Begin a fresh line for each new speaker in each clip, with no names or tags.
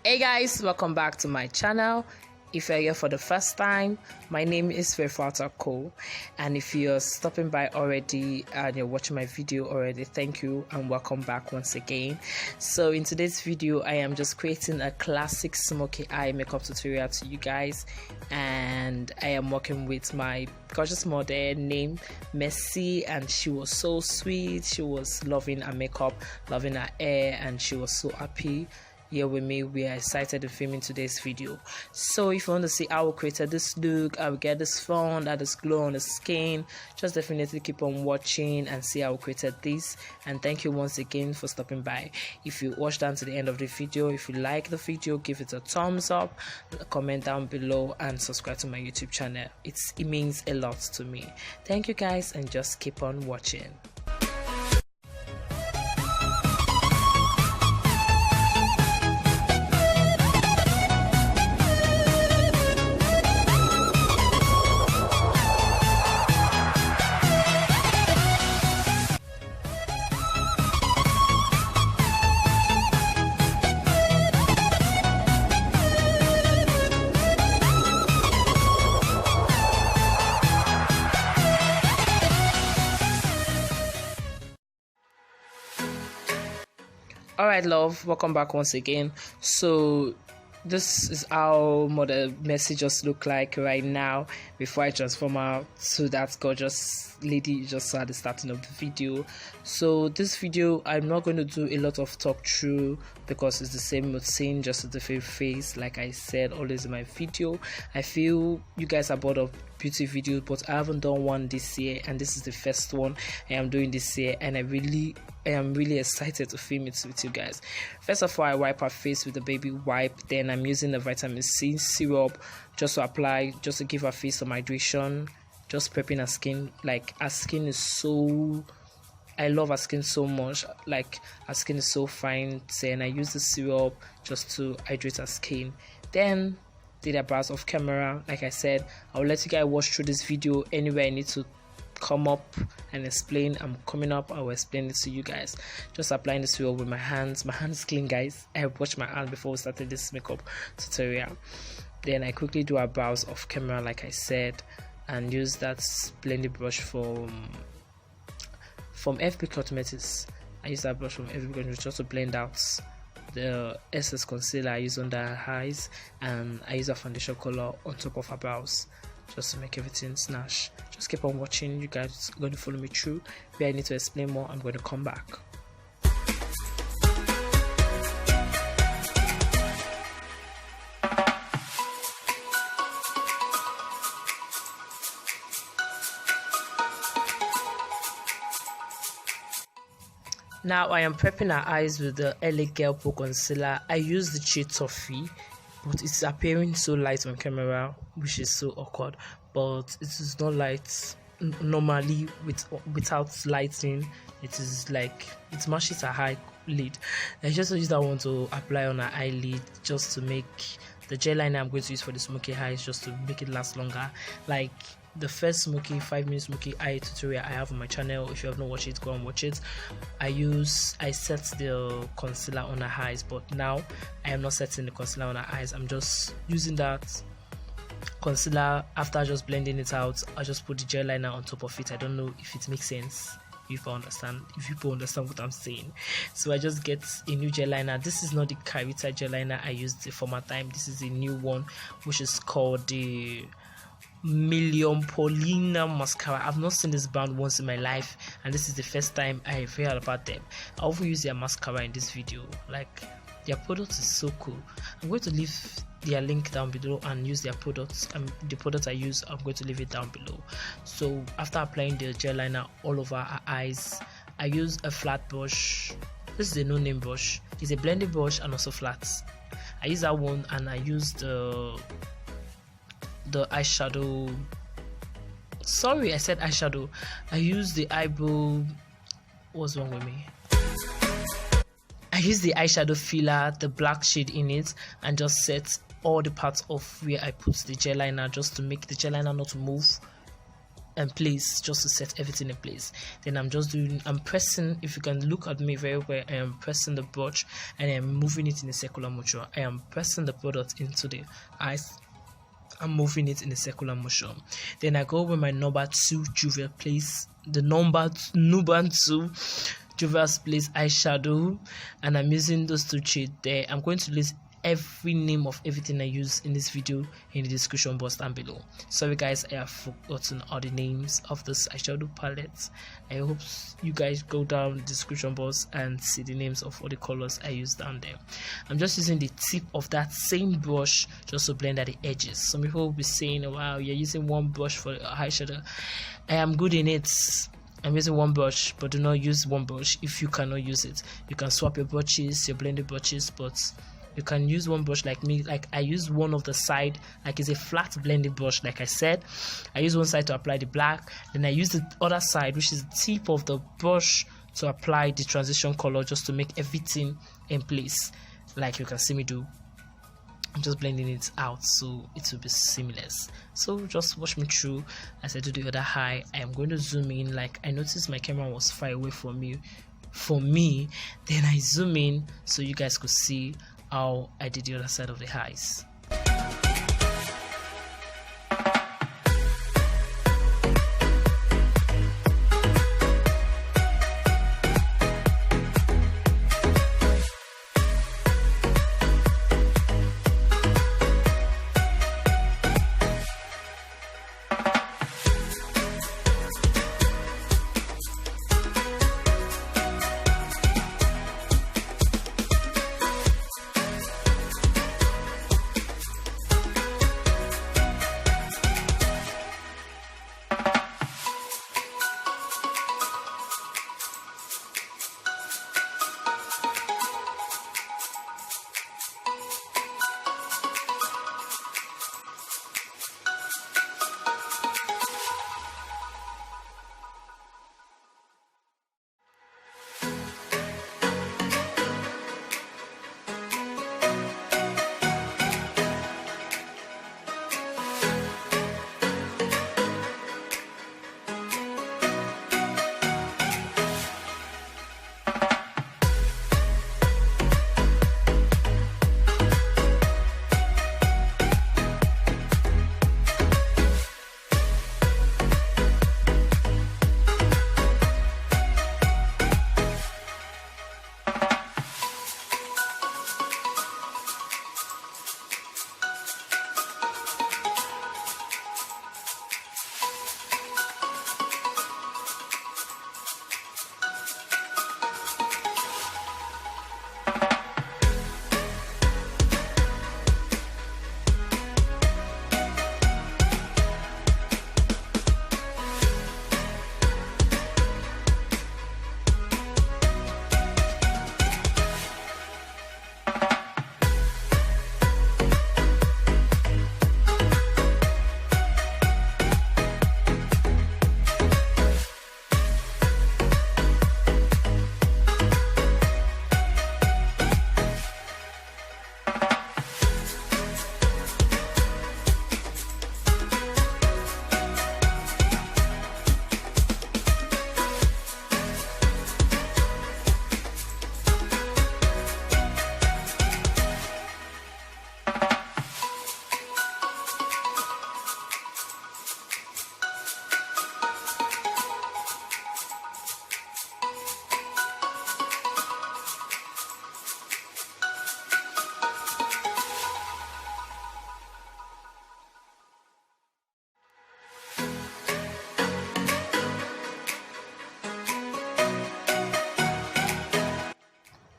Hey guys, welcome back to my channel. If you're here for the first time, my name is fefaraterfamily, and if you're stopping by already and you're watching my video already, thank you and welcome back once again. So in today's video, I am just creating a classic smoky eye makeup tutorial to you guys, and I am working with my gorgeous model named Messi, and she was so sweet. She was loving her makeup, loving her hair, and she was so happy here with me. We are excited to film in today's video. So if you want to see how we created this look, how we get this fun, that is glow on the skin, just definitely keep on watching and see how we created this. And thank you once again for stopping by. If you watch down to the end of the video, if you like the video, give it a thumbs up, comment down below, and subscribe to my YouTube channel. It means a lot to me. Thank you guys, and just keep on watching. Alright love, welcome back once again. So this is how model Messi just look like right now before I transform her to that gorgeous lady you just saw at the starting of the video. So this video, I'm not going to do a lot of talk through because it's the same routine, just a different face. Like I said always in my video, I feel you guys are bored of beauty videos, but I haven't done one this year, and this is the first one I am doing this year, and I am really excited to film it with you guys. First of all, I wipe her face with the baby wipe, then I'm using the vitamin C syrup just to apply, just to give her face some hydration, just prepping her skin. Like, her skin is so, I love her skin so much. Like, her skin is so fine, and I use the syrup just to hydrate her skin. Then did a browse off camera. Like I said, I'll let you guys watch through this video. Anywhere I need to come up and explain, I'm coming up, I will explain it to you guys. Just applying the syrup with my hands. My hands clean, guys. I washed my hands before we started this makeup tutorial. Then I quickly do a browse off camera, like I said, and use that blending brush from FB Cosmetics. I use that brush from FB Cosmetics just to blend out the excess concealer I use under her eyes, and I use a foundation color on top of her brows just to make everything snatch. Just keep on watching. You guys are going to follow me through. Where I need to explain more, I'm going to come back. Now I am prepping her eyes with the LA Girl Pro Concealer. I use the shade Toffee, but it's appearing so light on camera, which is so awkward. But it is not light normally without lighting. It is like it matches her eyelid. I just use that one to apply on her eyelid, just to make the gel liner I'm going to use for the smoky eyes, just to make it last longer. Like the first 5-minute smoky eye tutorial I have on my channel. If you have not watched it, go and watch it. I set the concealer on her eyes, but now I am not setting the concealer on her eyes. I'm just using that concealer. After just blending it out, I just put the gel liner on top of it. I don't know if it makes sense, if people understand what I'm saying. So I just get a new gel liner. This is not the Carita gel liner I used the former time. This is a new one, which is called the Million Paulina mascara. I've not seen this brand once in my life, and this is the first time I've heard about them. I will use their mascara in this video. Like, their product is so cool. I'm going to leave their link down below and use their products. The product I use, I'm going to leave it down below. So after applying the gel liner all over her eyes, I use a flat brush. This is a no-name brush. It's a blending brush and also flat. I use that one, and I use the eyeshadow. Sorry, I said eyeshadow. I use the eyebrow. What's wrong with me? I use the eyeshadow filler, the black shade in it, and just set all the parts of where I put the gel liner, just to make the gel liner not move in place, just to set everything in place. Then I'm pressing. If you can look at me very well, I am pressing the brush and I am moving it in a circular motion. I am pressing the product into the eyes. I'm moving it in a circular motion. Then I go with my number 2 Juvia's Place, the number 2 Juvia's Place eyeshadow, and I'm using those 2 shades there. I'm going to list every name of everything I use in this video in the description box down below. Sorry guys, I have forgotten all the names of this eyeshadow palettes. I hope you guys go down the description box and see the names of all the colors I use down there. I'm just using the tip of that same brush just to blend at the edges. Some people will be saying, wow, you're using one brush for eyeshadow. I am good in it. I'm using one brush, but do not use one brush if you cannot use it. You can swap your brushes, your blended brushes, but you can use one brush like me. Like I use one of the side, like it's a flat blending brush. Like I said, I use one side to apply the black, then I use the other side, which is the tip of the brush, to apply the transition color, just to make everything in place. Like you can see me do. I'm just blending it out so it will be seamless. So just watch me through as I do the other eye. I am going to zoom in. Like I noticed my camera was far away from me, then I zoom in so you guys could see how I did the other side of the eyes.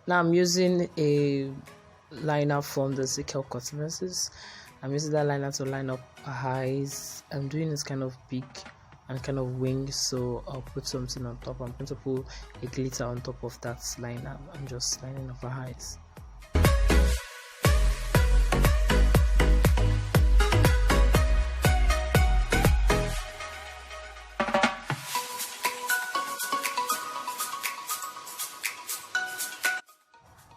Now I'm using a liner from the ZK Cosmetics. I'm using that liner to line up her eyes. I'm doing this kind of big and kind of wing, so I'll put something on top. I'm going to put a glitter on top of that liner. I'm just lining up her eyes.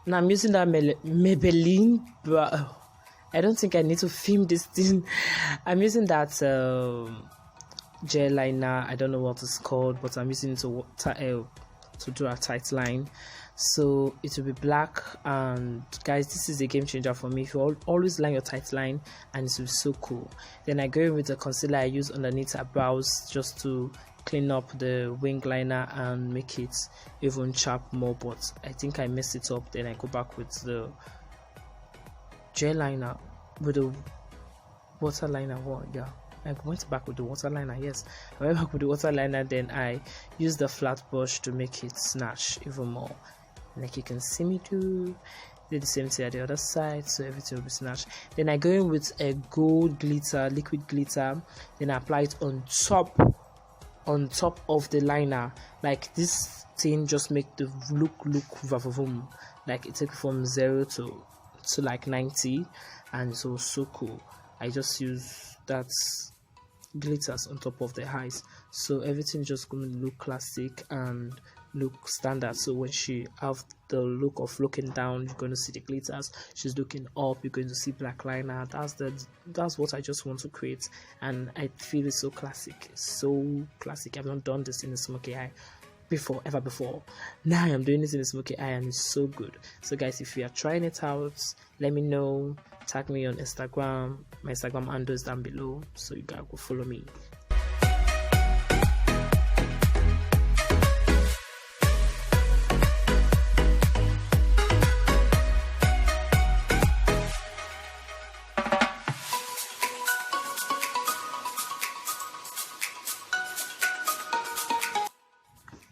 Now I'm using that Maybelline, but I don't think I need to film this thing. I'm using that gel liner. I don't know what it's called, but I'm using it to do a tight line. So it will be black. And guys, this is a game changer for me. If you always line your tight line, and it will be so cool. Then I go in with the concealer I use underneath her brows just to clean up the wing liner and make it even sharp more, but I think I messed it up. Then I go back with the gel liner, with the water liner. I went back with the water liner. Yes, I went back with the water liner. Then I used the flat brush to make it snatch even more. Like you can see me do the same thing at the other side, so everything will be snatched. Then I go in with a gold glitter, liquid glitter. Then I apply it on top of the liner. Like this thing just make the look vavavoom. Like it take from 0 to like 90, and so cool. I just use that glitters on top of the eyes, so everything just gonna look classic and look standard. So when she have the look of looking down, you're going to see the glitters. She's looking up, you're going to see black liner. That's what I just want to create, and I feel it's so classic. So classic. I've not done this in a smoky eye ever before. Now I'm doing this in a smoky eye, and it's so good. So guys, if you are trying it out, let me know. Tag me on Instagram. My Instagram handle is down below, so you guys go follow me.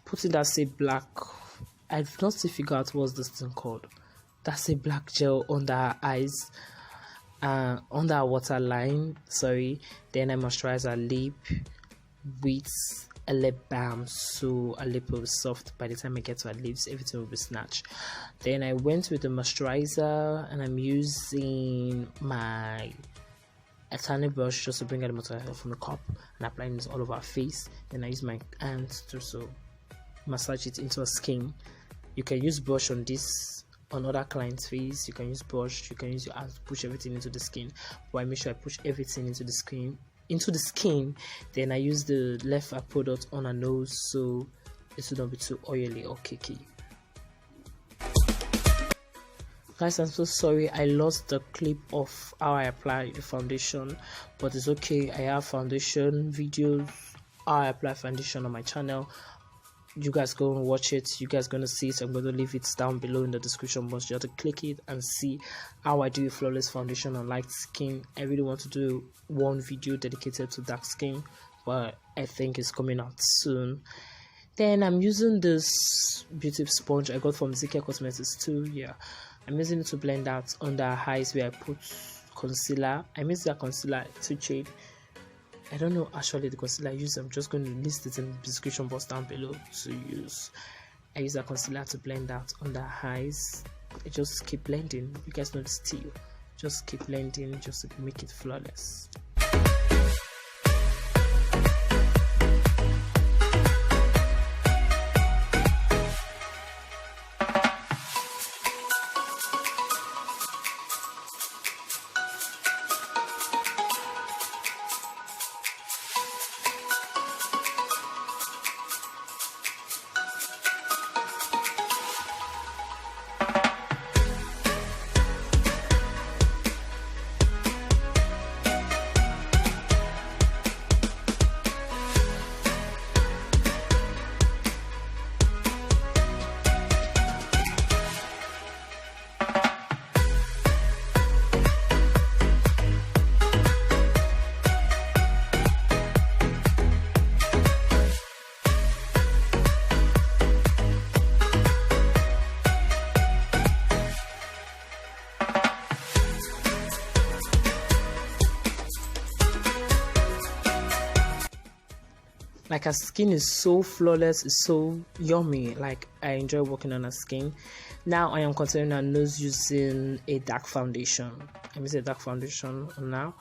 Putting that say black, I've not still figured out what's this thing called. That's a black gel under her eyes, under her waterline. Sorry. Then I moisturize her lip with a lip balm, so her lip will be soft. By the time I get to her lips, everything will be snatched. Then I went with the moisturizer, and I'm using my a tiny brush just to bring out the moisturizer from the cup and applying it all over her face. Then I use my hands to massage it into her skin. You can use brush on other clients' face. You can use brush, you can use your hands to push everything into the skin, but I make sure I push everything into the skin. Then I use the left eye product on her nose, so it will not be too oily or cakey. Guys, I'm so sorry I lost the clip of how I apply the foundation, but it's okay. I have foundation videos, how I apply foundation on my channel. You guys go and watch it. You guys gonna see it. I'm gonna leave it down below in the description box. You have to click it and see how I do a flawless foundation on light skin. I really want to do one video dedicated to dark skin, but I think it's coming out soon. Then I'm using this beauty sponge I got from ZK Cosmetics too. Yeah, I'm using it to blend out under her eyes where I put concealer. I mix that concealer to shade. I don't know actually the concealer I use. I'm just going to list it in the description box down below to use. I use that concealer to blend out under her eyes. I just keep blending. You guys know the steal. Just keep blending just to make it flawless. Like her skin is so flawless, it's so yummy. Like I enjoy working on her skin. Now I am considering her nose using a dark foundation. I mix a dark foundation now.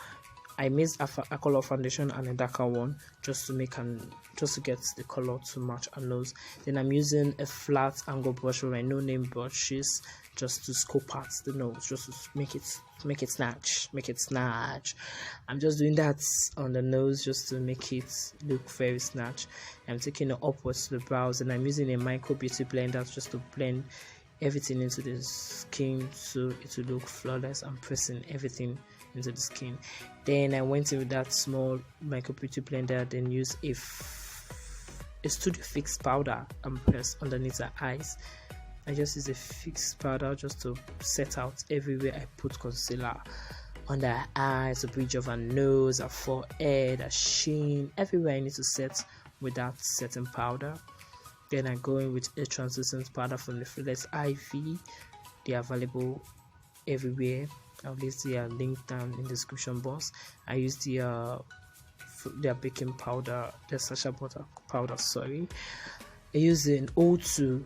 I mix a color foundation and a darker one just to get the color to match her nose. Then I'm using a flat angle brush with my no name brushes just to scope out the nose, just to make it snatch. I'm just doing that on the nose just to make it look very snatch. I'm taking it upwards to the brows, and I'm using a micro beauty blender just to blend everything into the skin so it will look flawless. I'm pressing everything into the skin. Then I went in with that small micro beauty blender, then use a Studio Fix powder and press underneath the eyes. I just use a fixed powder just to set out everywhere I put concealer. Under her eyes, the bridge of her nose, her forehead, her chin, everywhere I need to set with that setting powder. Then I go in with a translucent powder from the Flawless IV. They are available everywhere. I'll leave the link down in the description box. I use their baking powder, the sachet butter powder, sorry. I use an O2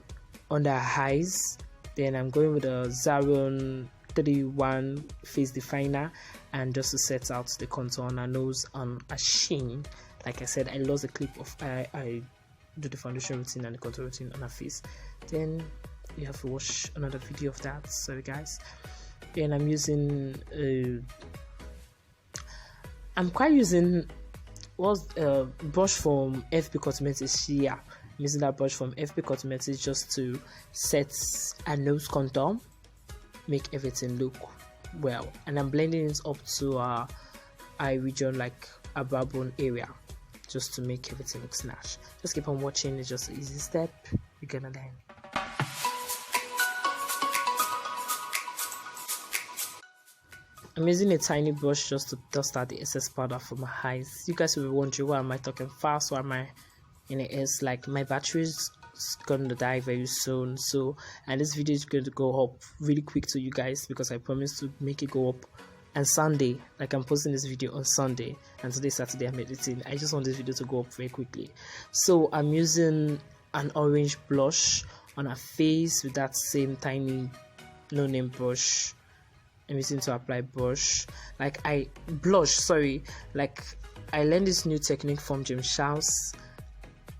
under her eyes. Then I'm going with a Zaron 31 face definer, and just to set out the contour on her nose and her chin. Like I said, I lost a clip of I do the foundation routine and the contour routine on her face. Then you have to watch another video of that, sorry guys. Then I'm using brush from FB Cosmetics here. I'm using that brush from FB Cosmetics just to set a nose contour, make everything look well, and I'm blending it up to our eye region, like a brow bone area, just to make everything look snatch. Just keep on watching, it's just an easy step, you're gonna learn. I'm using a tiny brush just to dust out the excess powder from my eyes. You guys will be wondering, why am I talking fast? Why am I in it? Is like my battery's gonna die very soon, so, and this video is going to go up really quick to you guys because I promised to make it go up on Sunday. Like, I'm posting this video on Sunday, and today Saturday I'm editing. I just want this video to go up very quickly. So I'm using an orange blush on her face with that same tiny no-name brush. I'm using to apply blush. Like I learned this new technique from James Charles.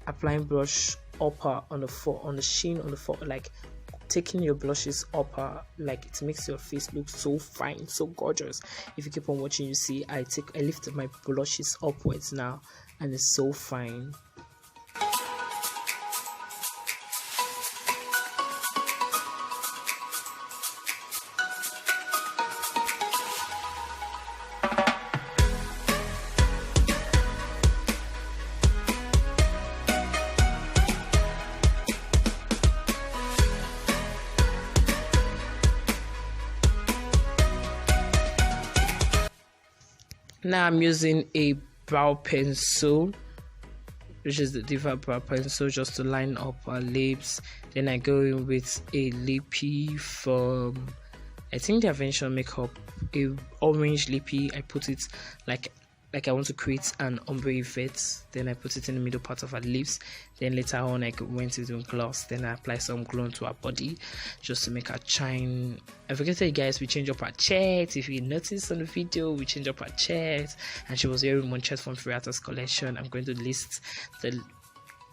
Applying blush upper on the chin, on the forehead, like taking your blushes upper, like it makes your face look so fine, so gorgeous. If you keep on watching, you see I lift my blushes upwards now, and it's so fine. Now I'm using a brow pencil, which is the Diva brow pencil, just to line up our lips. Then I go in with a lippy from, I think, the Invention Makeup, a orange lippy. I put it like I want to create an ombre effect. Then I put it in the middle part of her lips. Then later on I went with gloss. Then I apply some glow to her body just to make her shine. I forget to tell you guys, we change up her chest. If you notice on the video, we change up her chest, and she was wearing one chest from Fefarater's collection. I'm going to list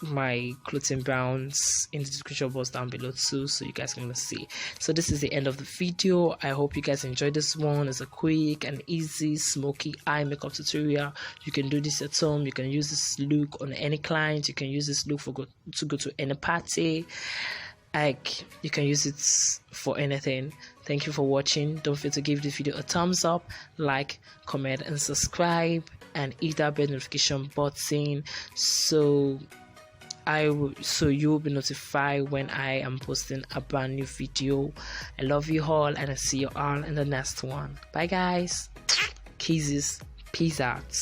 my clothing brands in the description box down below too, so you guys can see. So this is the end of the video. I hope you guys enjoyed this one. It's a quick and easy smoky eye makeup tutorial. You can do this at home. You can use this look on any client. You can use this look to go to any party. Like, you can use it for anything. Thank you for watching. Don't forget to give this video a thumbs up, like, comment, and subscribe, and hit that bell notification button so you will be notified when I am posting a brand new video. I love you all, and I see you all in the next one. Bye guys. Kisses. Peace out.